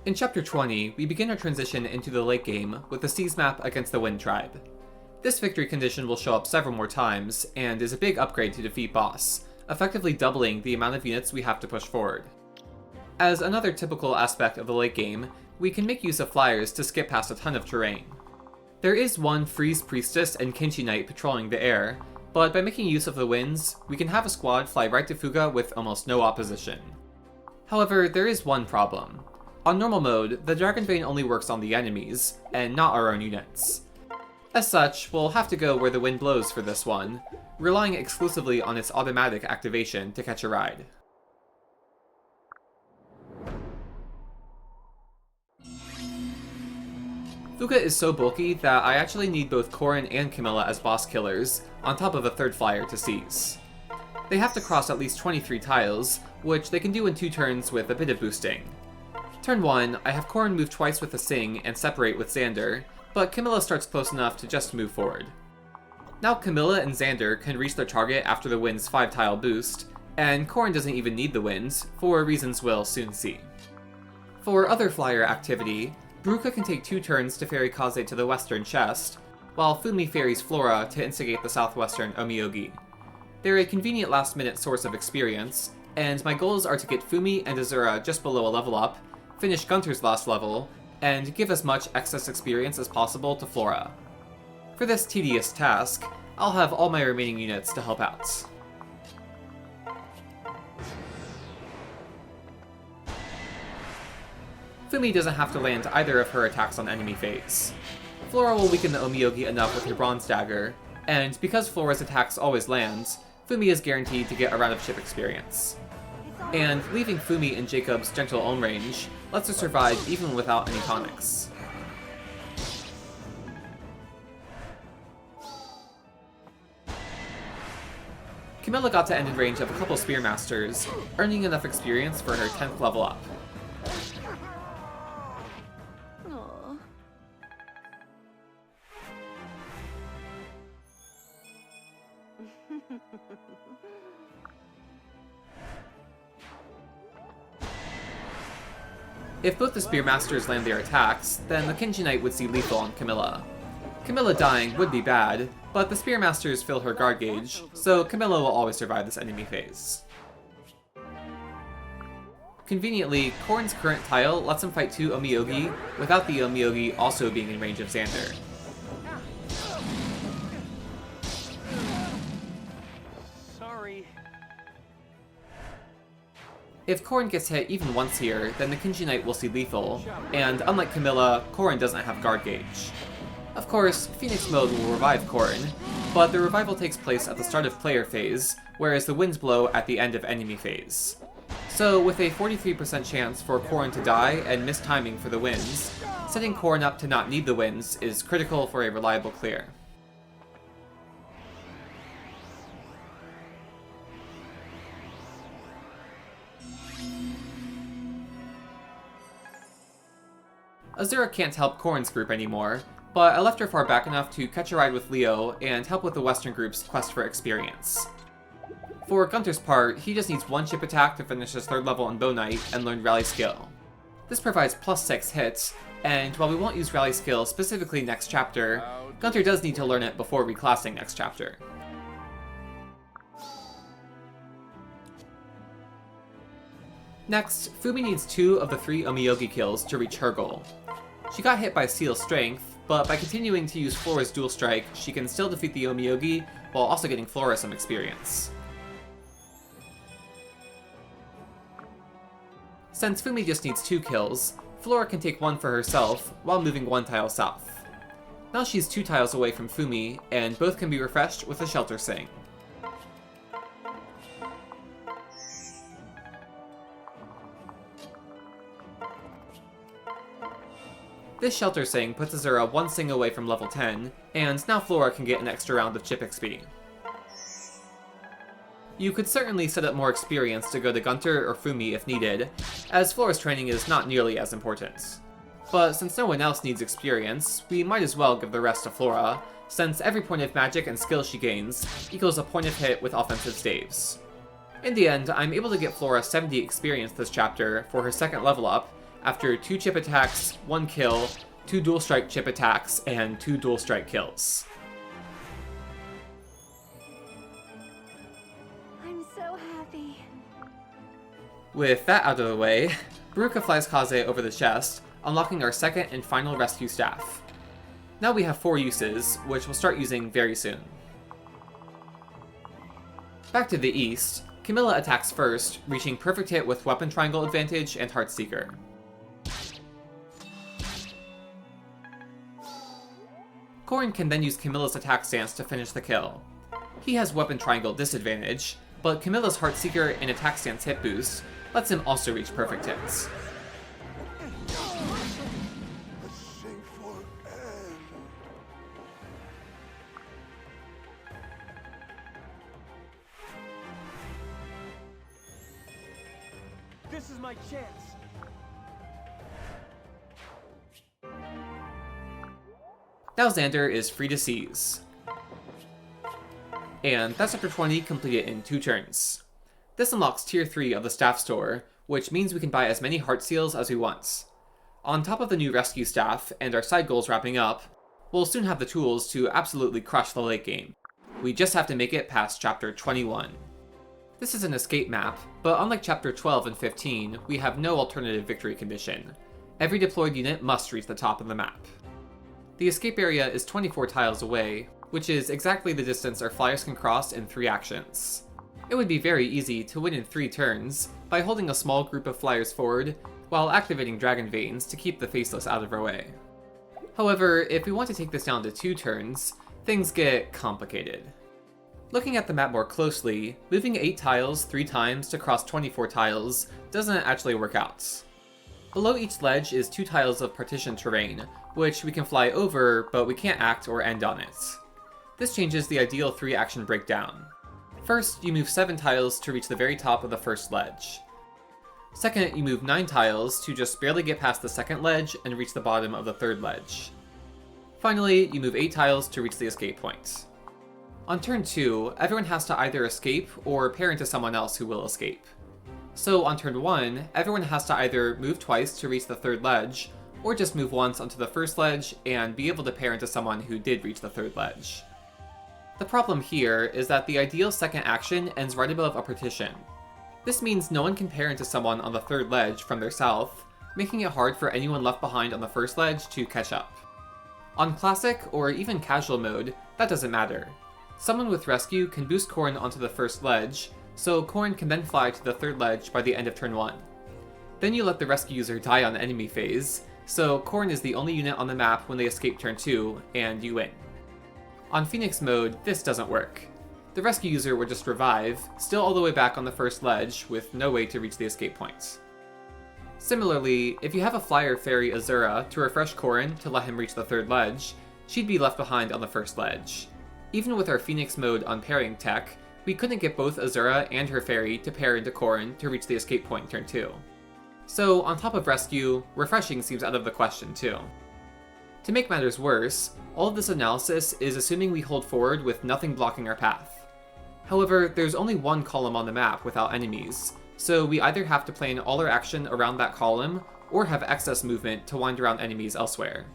In Chapter 20, we begin our transition into the late game with the Seas map against the Wind Tribe. This victory condition will show up several more times, and is a big upgrade to defeat boss, effectively doubling the amount of units we have to push forward. As another typical aspect of the late game, we can make use of flyers to skip past a ton of terrain. There is one Freeze Priestess and Kenshi Knight patrolling the air, but by making use of the winds, we can have a squad fly right to Fuga with almost no opposition. However, there is one problem. On normal mode, the Dragonbane only works on the enemies, and not our own units. As such, we'll have to go where the wind blows for this one, relying exclusively on its automatic activation to catch a ride. Fuga is so bulky that I actually need both Corrin and Camilla as boss killers, on top of a third flyer to seize. They have to cross at least 23 tiles, which they can do in 2 turns with a bit of boosting. Turn 1, I have Corrin move twice with the Sing and separate with Xander, but Camilla starts close enough to just move forward. Now Camilla and Xander can reach their target after the wind's 5-tile boost, and Corrin doesn't even need the winds, for reasons we'll soon see. For other flyer activity, Bruka can take 2 turns to ferry Kaze to the western chest, while Fumi ferries Flora to instigate the southwestern Omiyogi. They're a convenient last-minute source of experience, and my goals are to get Fumi and Azura just below a level up, finish Gunter's last level, and give as much excess experience as possible to Flora. For this tedious task, I'll have all my remaining units to help out. Fumi doesn't have to land either of her attacks on enemy phase. Flora will weaken the Omiyogi enough with her Bronze Dagger, and because Flora's attacks always land, Fumi is guaranteed to get a round of chip experience. And leaving Fumi in Jacob's Gentle Ohm range lets her survive even without any tonics. Camilla got to end in range of a couple Spearmasters, earning enough experience for her 10th level up. If both the Spearmasters land their attacks, then the Kenshi Knight would see lethal on Camilla. Camilla dying would be bad, but the Spearmasters fill her guard gauge, so Camilla will always survive this enemy phase. Conveniently, Corrin's current tile lets him fight 2 Omiyogi, without the Omiyogi also being in range of Xander. If Corrin gets hit even once here, then the Kenshi Knight will see lethal, and unlike Camilla, Corrin doesn't have guard gauge. Of course, Phoenix Mode will revive Corrin, but the revival takes place at the start of player phase, whereas the winds blow at the end of enemy phase. So with a 43% chance for Corrin to die and miss timing for the winds, setting Corrin up to not need the winds is critical for a reliable clear. Azura can't help Corrin's group anymore, but I left her far back enough to catch a ride with Leo and help with the Western group's quest for experience. For Gunter's part, he just needs 1 chip attack to finish his 3rd level on Bow Knight and learn Rally Skill. This provides +6 hits, and while we won't use Rally Skill specifically next chapter, Gunter does need to learn it before reclassing next chapter. Next, Fumi needs 2 of the 3 Omiyogi kills to reach her goal. She got hit by Seal Strength, but by continuing to use Flora's Dual Strike, she can still defeat the Omiyogi while also getting Flora some experience. Since Fumi just needs 2 kills, Flora can take 1 for herself while moving 1 tile south. Now she's 2 tiles away from Fumi, and both can be refreshed with a Shelter Sing. This Shelter Sing puts Azura 1 Sing away from level 10, and now Flora can get an extra round of chip XP. You could certainly set up more experience to go to Gunter or Fumi if needed, as Flora's training is not nearly as important. But since no one else needs experience, we might as well give the rest to Flora, since every point of magic and skill she gains equals a point of hit with offensive staves. In the end, I'm able to get Flora 70 experience this chapter for her 2nd level up, after 2 chip attacks, 1 kill, 2 dual strike chip attacks, and 2 dual strike kills. I'm so happy. With that out of the way, Baruka flies Kaze over the chest, unlocking our second and final rescue staff. Now we have 4 uses, which we'll start using very soon. Back to the east, Camilla attacks first, reaching perfect hit with Weapon Triangle advantage and Heartseeker. Corrin can then use Camilla's attack stance to finish the kill. He has Weapon Triangle disadvantage, but Camilla's Heartseeker and attack stance hit boost lets him also reach perfect hits. This is my chance. Now Xander is free to seize. And that's chapter 20 completed in 2 turns. This unlocks tier 3 of the staff store, which means we can buy as many heart seals as we want. On top of the new rescue staff and our side goals wrapping up, we'll soon have the tools to absolutely crush the late game. We just have to make it past chapter 21. This is an escape map, but unlike chapter 12 and 15, we have no alternative victory condition. Every deployed unit must reach the top of the map. The escape area is 24 tiles away, which is exactly the distance our flyers can cross in 3 actions. It would be very easy to win in 3 turns by holding a small group of flyers forward while activating Dragon Veins to keep the Faceless out of our way. However, if we want to take this down to 2 turns, things get complicated. Looking at the map more closely, moving 8 tiles 3 times to cross 24 tiles doesn't actually work out. Below each ledge is 2 tiles of partition terrain, which we can fly over, but we can't act or end on it. This changes the ideal 3 action breakdown. First, you move 7 tiles to reach the very top of the first ledge. Second, you move 9 tiles to just barely get past the second ledge and reach the bottom of the third ledge. Finally, you move 8 tiles to reach the escape point. On turn 2, everyone has to either escape or pair into someone else who will escape. So on turn 1, everyone has to either move twice to reach the third ledge, or just move once onto the first ledge and be able to pair into someone who did reach the third ledge. The problem here is that the ideal second action ends right above a partition. This means no one can pair into someone on the third ledge from their south, making it hard for anyone left behind on the first ledge to catch up. On Classic or even Casual mode, that doesn't matter. Someone with Rescue can boost Corrin onto the first ledge, so Corrin can then fly to the third ledge by the end of turn 1. Then you let the Rescue user die on the enemy phase, so Corrin is the only unit on the map when they escape turn 2, and you win. On Phoenix mode, this doesn't work. The Rescue user would just revive, still all the way back on the first ledge, with no way to reach the escape point. Similarly, if you have a Flyer Fairy Azura to refresh Corrin to let him reach the third ledge, she'd be left behind on the first ledge. Even with our Phoenix mode unpairing tech, we couldn't get both Azura and her fairy to pair into Corrin to reach the escape point in turn 2. So, on top of Rescue, refreshing seems out of the question too. To make matters worse, all of this analysis is assuming we hold forward with nothing blocking our path. However, there's only one column on the map without enemies, so we either have to plan all our action around that column, or have excess movement to wind around enemies elsewhere.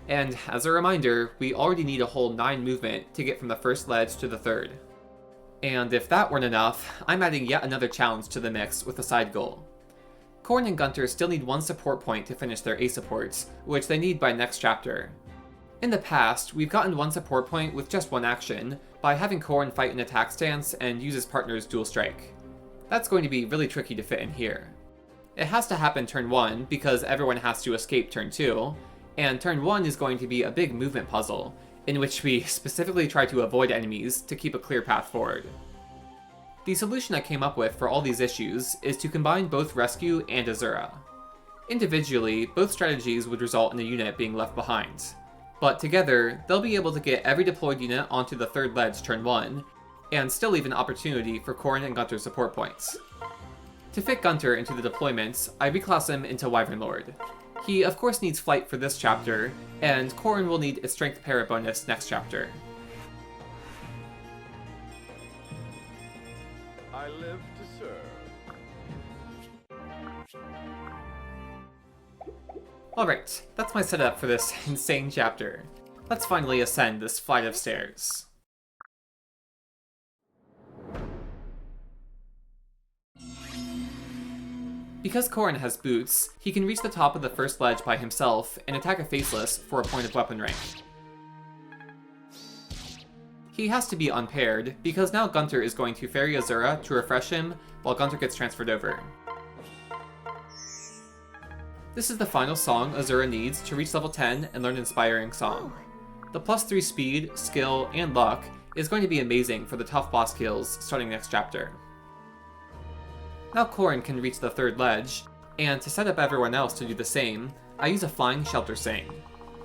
And as a reminder, we already need a whole 9 movement to get from the first ledge to the third. And if that weren't enough, I'm adding yet another challenge to the mix with a side goal. Corrin and Gunter still need 1 support point to finish their A supports, which they need by next chapter. In the past, we've gotten 1 support point with just 1 action, by having Corrin fight an attack stance and use his partner's dual strike. That's going to be really tricky to fit in here. It has to happen turn 1 because everyone has to escape turn 2, and turn 1 is going to be a big movement puzzle, in which we specifically try to avoid enemies to keep a clear path forward. The solution I came up with for all these issues is to combine both Rescue and Azura. Individually, both strategies would result in a unit being left behind, but together, they'll be able to get every deployed unit onto the third ledge turn 1, and still leave an opportunity for Corrin and Gunter's support points. To fit Gunter into the deployments, I reclass him into Wyvern Lord. He of course needs flight for this chapter, and Corrin will need a strength para bonus next chapter. I live to serve. Alright, that's my setup for this insane chapter. Let's finally ascend this flight of stairs. Because Corrin has boots, he can reach the top of the first ledge by himself and attack a faceless for a point of weapon rank. He has to be unpaired, because now Gunter is going to ferry Azura to refresh him while Gunter gets transferred over. This is the final song Azura needs to reach level 10 and learn Inspiring Song. The +3 speed, skill, and luck is going to be amazing for the tough boss kills starting next chapter. Now Corrin can reach the third ledge, and to set up everyone else to do the same, I use a flying shelter sing.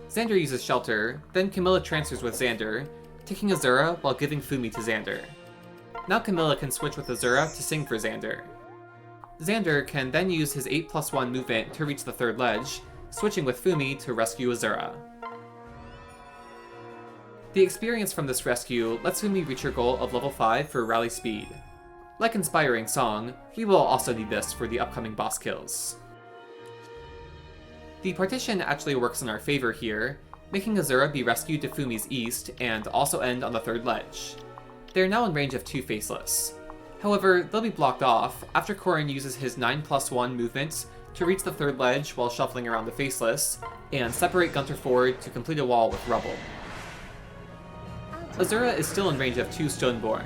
Xander uses shelter, then Camilla transfers with Xander, taking Azura while giving Fumi to Xander. Now Camilla can switch with Azura to sing for Xander. Xander can then use his 8+1 movement to reach the third ledge, switching with Fumi to rescue Azura. The experience from this rescue lets Fumi reach her goal of level 5 for rally speed. Like Inspiring Song, we will also need this for the upcoming boss kills. The partition actually works in our favor here, making Azura be rescued to Fumi's east and also end on the third ledge. They are now in range of 2 faceless. However, they'll be blocked off after Corrin uses his 9+1 movement to reach the third ledge while shuffling around the faceless, and separate Gunter forward to complete a wall with rubble. Azura is still in range of 2 Stoneborn.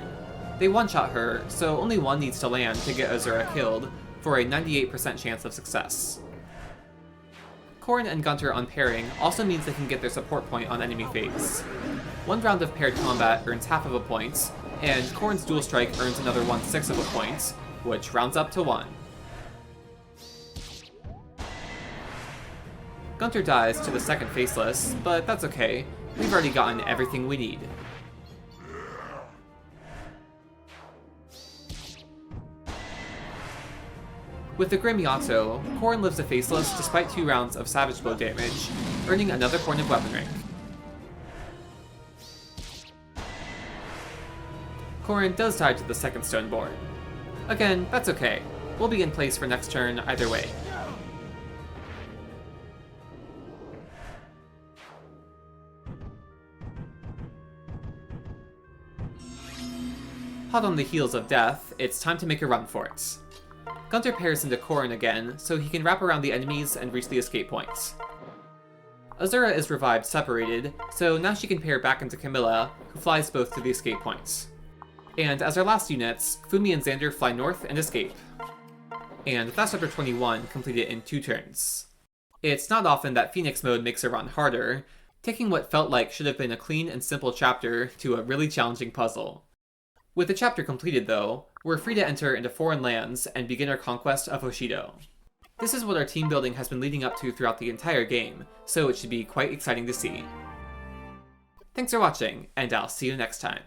They one-shot her, so only one needs to land to get Azura killed, for a 98% chance of success. Corrin and Gunter unpairing also means they can get their support point on enemy face. One round of paired combat earns half of a point, and Corrin's dual strike earns another 1/6 of a point, which rounds up to 1. Gunter dies to the second faceless, but that's okay, we've already gotten everything we need. With the Grim Yato, Corrin lives a faceless despite 2 rounds of Savage Blow damage, earning another point of weapon rank. Corrin does die to the second Stoneborn. Again, that's okay. We'll be in place for next turn either way. Hot on the heels of death, it's time to make a run for it. Gunter pairs into Corrin again, so he can wrap around the enemies and reach the escape points. Azura is revived separated, so now she can pair back into Camilla, who flies both to the escape points. And as our last units, Fumi and Xander fly north and escape. And that's chapter 21, completed in 2 turns. It's not often that Phoenix mode makes a run harder, taking what felt like should have been a clean and simple chapter to a really challenging puzzle. With the chapter completed though, we're free to enter into foreign lands and begin our conquest of Hoshido. This is what our team building has been leading up to throughout the entire game, so it should be quite exciting to see. Thanks for watching, and I'll see you next time.